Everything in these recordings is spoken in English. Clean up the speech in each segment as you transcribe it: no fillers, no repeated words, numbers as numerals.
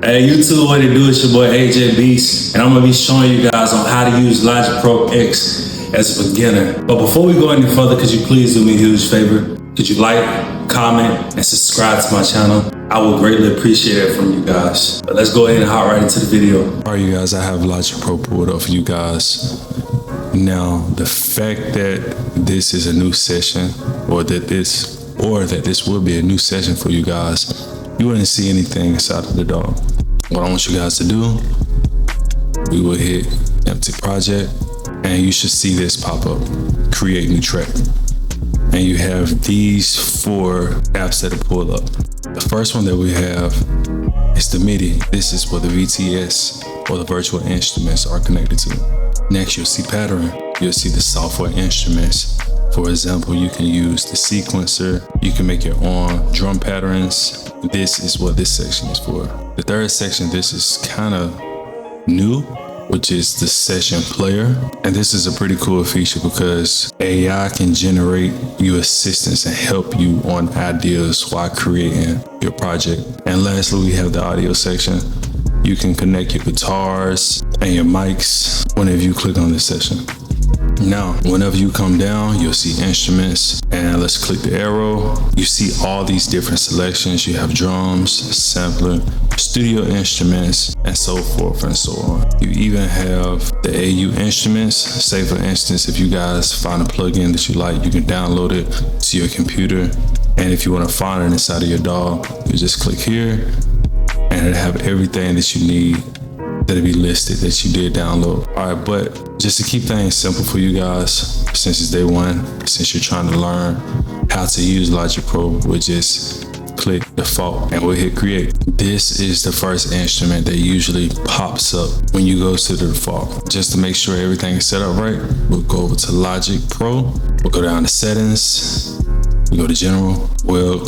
Hey, YouTube, what it do? It's your boy AJ Beast, and I'm gonna be showing you guys on how to use Logic Pro X as a beginner. But before we go any further, could you please do me a huge favor? Could you like, comment, and subscribe to my channel? I would greatly appreciate it from you guys. But let's go ahead and hop right into the video. All right, you guys, I have Logic Pro pulled up for you guys. Now, the fact that this is a new session, or that this will be a new session for you guys, you wouldn't see anything inside of the DAW. What I want you guys to do, we will hit empty project, and you should see this pop up, create new track. And you have these 4 apps that are pulled up. The first one that we have is the MIDI. This is where the VTS or the virtual instruments are connected to. Next, you'll see pattern. You'll see the software instruments. For example, you can use the sequencer. You can make your own drum patterns. This is what this section is for. The third section, this is kind of new, which is the session player. And this is a pretty cool feature because AI can generate you assistance and help you on ideas while creating your project. And lastly, we have the audio section. You can connect your guitars and your mics whenever you click on this section. Now, whenever you come down, you'll see instruments, and let's click the arrow. You see all these different selections. You have drums, sampler, studio instruments, and so forth and so on. You even have the AU instruments. Say for instance, if you guys find a plugin that you like, you can download it to your computer. And if you want to find it inside of your DAW, you just click here, and it'll have everything that you need that'll be listed that you did download. All right, but just to keep things simple for you guys, since it's day one, since you're trying to learn how to use Logic Pro, we'll just click default and we'll hit create. This is the first instrument that usually pops up when you go to the default. Just to make sure everything is set up right, we'll go over to Logic Pro. We'll go down to settings. We go to general. We'll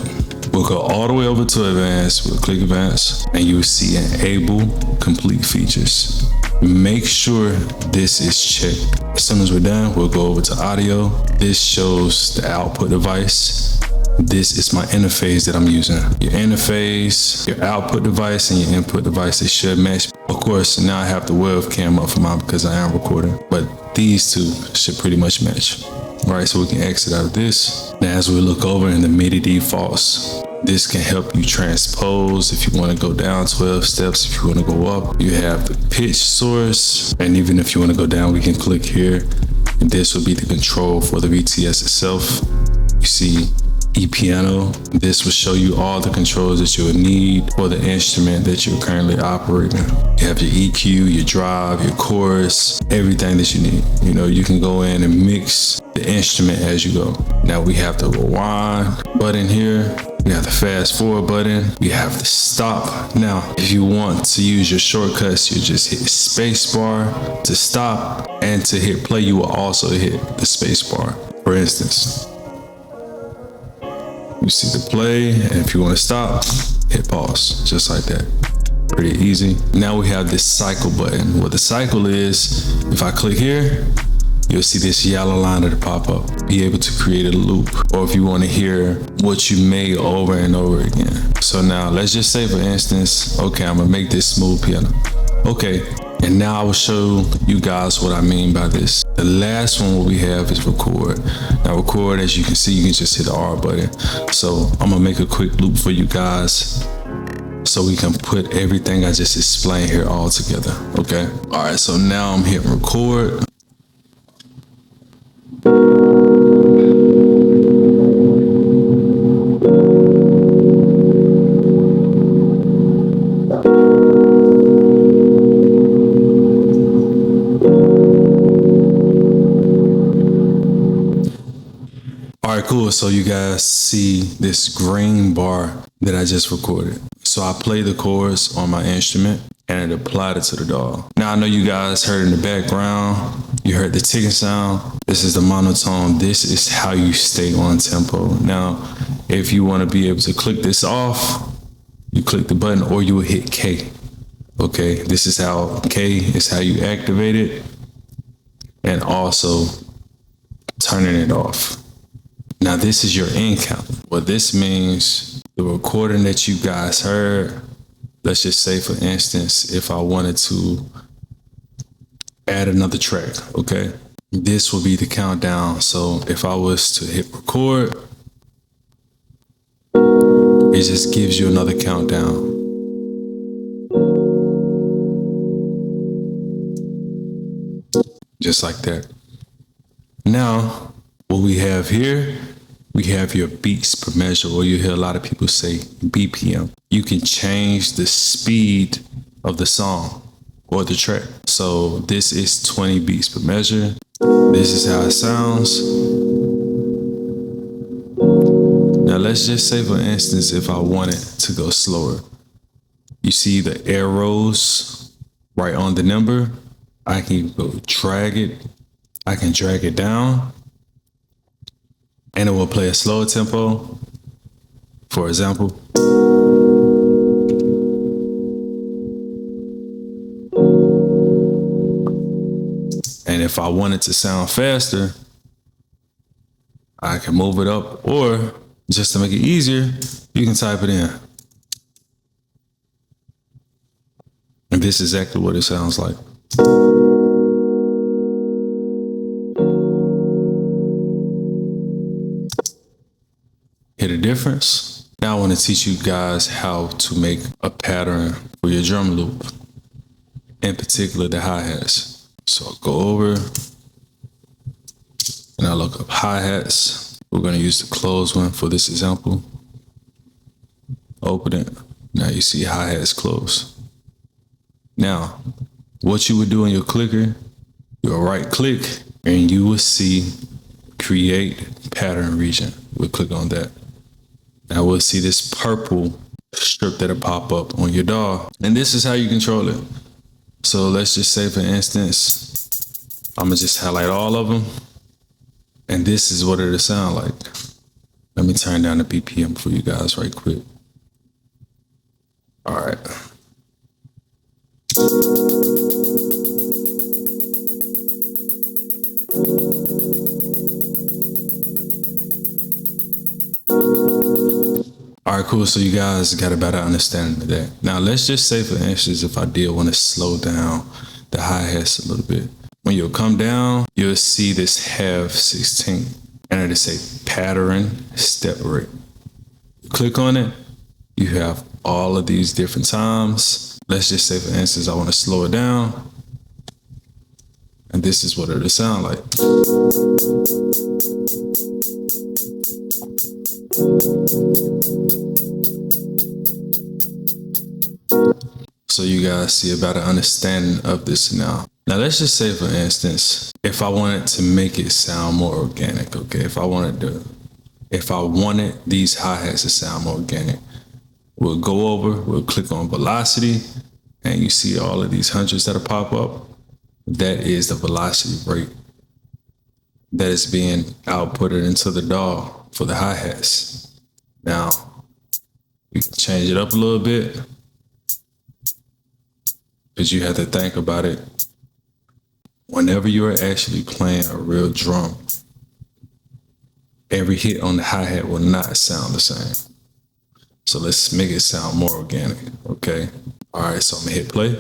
go all the way over to advanced. We'll click advanced, and you will see enable complete features. Make sure this is checked. As soon as we're done, we'll go over to audio. This shows the output device. This is my interface that I'm using. Your interface, your output device, and your input device, they should match. Of course, now I have the webcam up for mine because I am recording, but these two should pretty much match. All right, so we can exit out of this. Now, as we look over in the MIDI defaults, this can help you transpose if you want to go down 12 steps. If you want to go up, you have the pitch source. And even if you want to go down, we can click here. And this will be the control for the VTS itself. You see E-piano. This will show you all the controls that you would need for the instrument that you're currently operating. You have your EQ, your drive, your chorus, everything that you need. You know, you can go in and mix the instrument as you go. Now we have the rewind button here. We have the fast forward button. We have the stop. Now, if you want to use your shortcuts, you just hit space bar to stop, and to hit play, you will also hit the space bar. For instance, you see the play, and if you want to stop, hit pause, just like that. Pretty easy. Now we have this cycle button. What the cycle is, if I click here, you'll see this yellow line that'll pop up. Be able to create a loop, or if you want to hear what you made over and over again. So now let's just say, for instance, okay, I'm gonna make this smooth piano. Okay, and now I will show you guys what I mean by this. The last one what we have is record. Now record, as you can see, you can just hit the R button. So I'm gonna make a quick loop for you guys so we can put everything I just explained here all together, okay? All right, so now I'm hitting record. All right, cool. So you guys see this green bar that I just recorded. So I played the chorus on my instrument and it applied it to the DAW. Now I know you guys heard in the background, you heard the ticking sound. This is the monotone. This is how you stay on tempo. Now, if you want to be able to click this off, you click the button, or you will hit K. Okay, this is how K is how you activate it, and also turning it off. Now this is your end count. What this means, the recording that you guys heard, let's just say, for instance, if I wanted to add another track, okay? This will be the countdown. So if I was to hit record, it just gives you another countdown. Just like that. Now, what we have here, we have your beats per measure, or you hear a lot of people say BPM. You can change the speed of the song or the track. So this is 20 beats per measure. This is how it sounds. Now let's just say, for instance, if I wanted to go slower, you see the arrows right on the number. I can go drag it. I can drag it down and it will play a slower tempo. For example. And if I want it to sound faster, I can move it up, or just to make it easier, you can type it in. And this is exactly what it sounds like. Hear the difference? Now I want to teach you guys how to make a pattern for your drum loop, in particular the hi-hats. So I'll go over and I'll look up hi-hats. We're going to use the closed one for this example. Open it. Now you see hi-hats closed. Now, what you would do in your clicker, you'll right click and you will see create pattern region. We'll click on that. Now we'll see this purple strip that'll pop up on your DAW. And this is how you control it. So let's just say, for instance, I'm gonna just highlight all of them. And this is what it'll sound like. Let me turn down the BPM for you guys right quick. All right. All right, cool. So you guys got a better understanding of that. Now, let's just say, for instance, if I did want to slow down the hi-hats a little bit. When you'll come down, you'll see this half 16. And it'll say pattern step rate. You click on it, you have all of these different times. Let's just say, for instance, I want to slow it down. And this is what it'll sound like. So you guys see a better understanding of this now. Now let's just say, for instance, if I wanted to make it sound more organic, okay? If I wanted these hi-hats to sound more organic, we'll go over, we'll click on velocity, and you see all of these hundreds that'll pop up. That is the velocity rate that is being outputted into the DAW for the hi-hats. Now, you can change it up a little bit, because you have to think about it. Whenever you are actually playing a real drum, every hit on the hi-hat will not sound the same. So let's make it sound more organic, okay? All right, so I'm gonna hit play.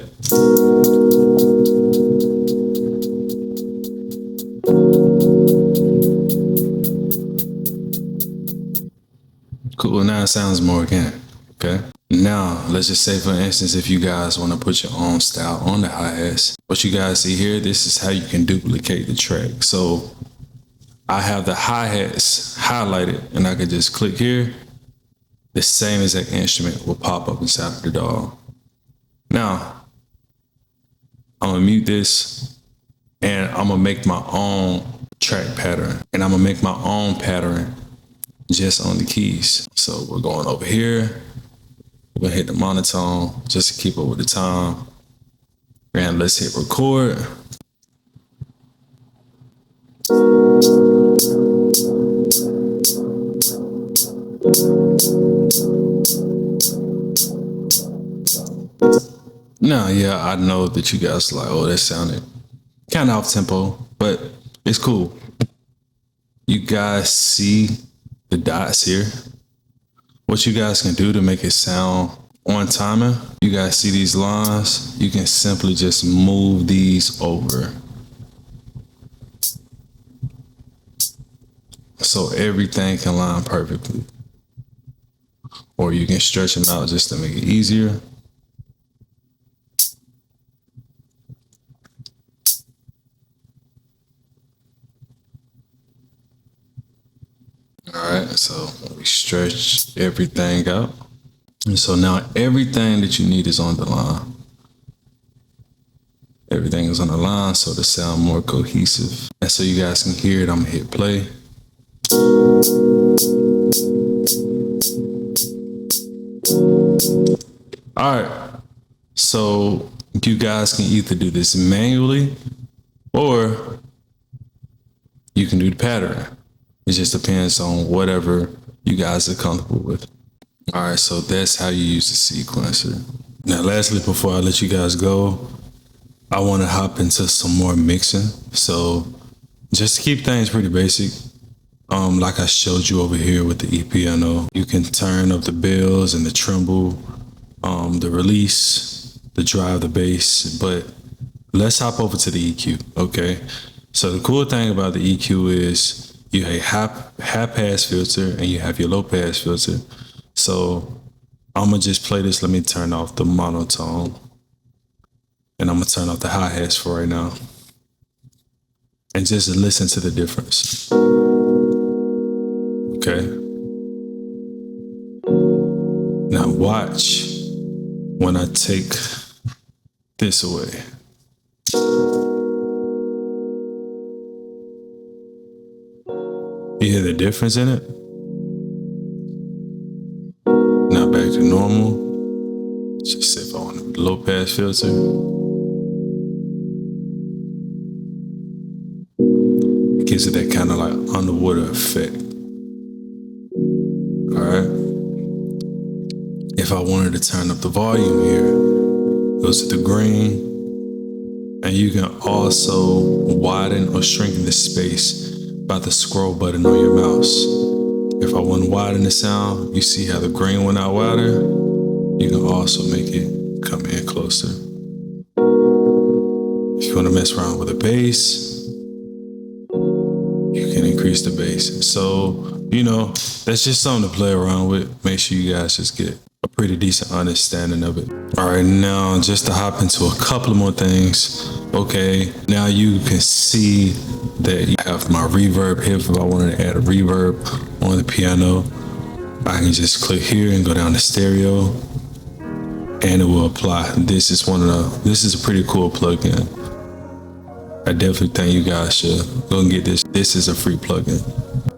Cool, now it sounds more organic, okay? Now, let's just say, for instance, if you guys want to put your own style on the hi-hats, what you guys see here, this is how you can duplicate the track. So I have the hi-hats highlighted, and I can just click here. The same exact instrument will pop up inside of the DAW. Now, I'm gonna mute this, and I'm gonna make my own track pattern, and I'm gonna make my own pattern just on the keys. So we're going over here. We're gonna hit the monotone just to keep up with the time. And let's hit record. Now, yeah, I know that you guys are like, oh, that sounded kind of off tempo, but it's cool. You guys see the dots here. What you guys can do to make it sound on timing, you guys see these lines, you can simply just move these over. So everything can line perfectly. Or you can stretch them out just to make it easier. All right, so we stretch everything out. And so now everything that you need is on the line. Everything is on the line so to sound more cohesive. And so you guys can hear it, I'm gonna hit play. All right, so you guys can either do this manually or you can do the pattern. It just depends on whatever you guys are comfortable with. All right, so that's how you use the sequencer. Now, lastly, before I let you guys go, I want to hop into some more mixing. So just to keep things pretty basic, like I showed you over here with the E-piano, you can turn up the bells and the tremble, the release, the drive, the bass, but let's hop over to the EQ, okay? So the cool thing about the EQ is you have a high pass filter and you have your low pass filter. So I'm gonna just play this. Let me turn off the monotone and I'm gonna turn off the hi-hats for right now. And just listen to the difference. Okay. Now watch when I take this away. You hear the difference in it? Now back to normal. Just see if I want a low pass filter. It gives it that kind of like underwater effect. All right. If I wanted to turn up the volume here, goes to the green, and you can also widen or shrink the space by the scroll button on your mouse. If I want to widen the sound, you see how the green went out wider? You can also make it come in closer. If you want to mess around with the bass, you can increase the bass. So, you know, that's just something to play around with. Make sure you guys just get a pretty decent understanding of it. All right, now just to hop into a couple of more things. Okay, now you can see that you have my reverb here. If I wanted to add a reverb on the piano, I can just click here and go down to stereo and it will apply. This is a pretty cool plugin. I definitely think you guys should go and get this. This is a free plugin.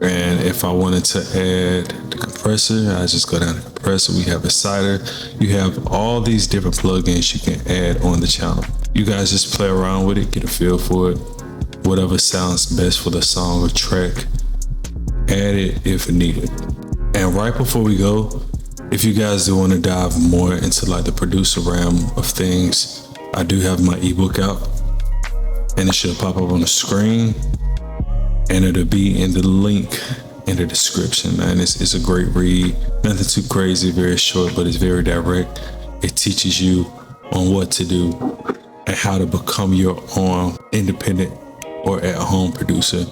And if I wanted to add the compressor, I just go down to compressor. We have a cider. You have all these different plugins you can add on the channel. You guys just play around with it, get a feel for it. Whatever sounds best for the song or track, add it if needed. And right before we go, if you guys do want to dive more into like the producer realm of things, I do have my ebook out and it should pop up on the screen and it'll be in the link in the description. Man, it's a great read. Nothing too crazy, very short, but it's very direct. It teaches you on what to do and how to become your own independent or at-home producer.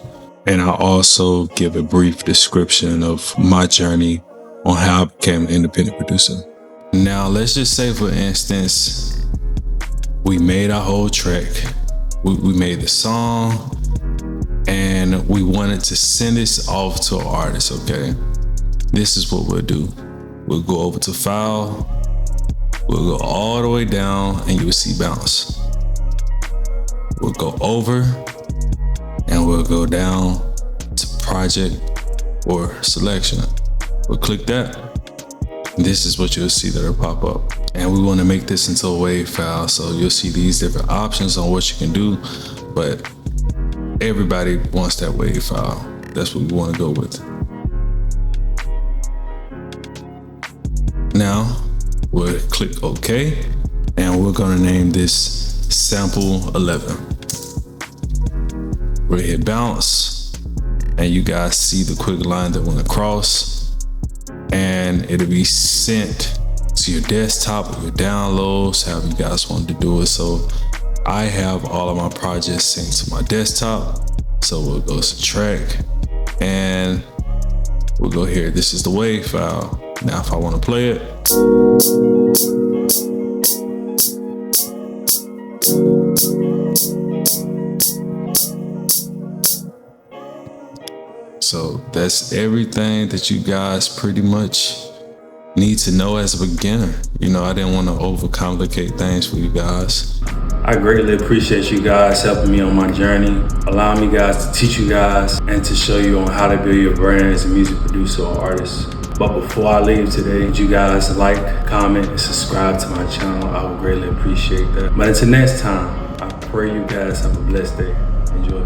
And I also give a brief description of my journey on how I became an independent producer. Now, let's just say, for instance, we made our whole track. We made the song and we wanted to send this off to an artist, okay? This is what we'll do. We'll go over to File. We'll go all the way down and you will see Bounce. We'll go over and we'll go down to Project or Selection. We'll click that. This is what you'll see that'll pop up. And we want to make this into a WAV file. So you'll see these different options on what you can do, but everybody wants that WAV file. That's what we want to go with. Now we'll click OK and we're going to name this Sample 11. We'll hit Bounce and you guys see the quick line that went across and it'll be sent to your desktop or your downloads, however you guys want to do it. So I have all of my projects synced to my desktop. So we'll go to track and we'll go here. This is the WAV file. Now if I want to play it, so that's everything that you guys pretty much need to know as a beginner. You know, I didn't want to overcomplicate things for you guys. I greatly appreciate you guys helping me on my journey, allowing me guys to teach you guys and to show you on how to build your brand as a music producer or artist. But before I leave today, would you guys like, comment, and subscribe to my channel? I would greatly appreciate that. But until next time, I pray you guys have a blessed day. Enjoy.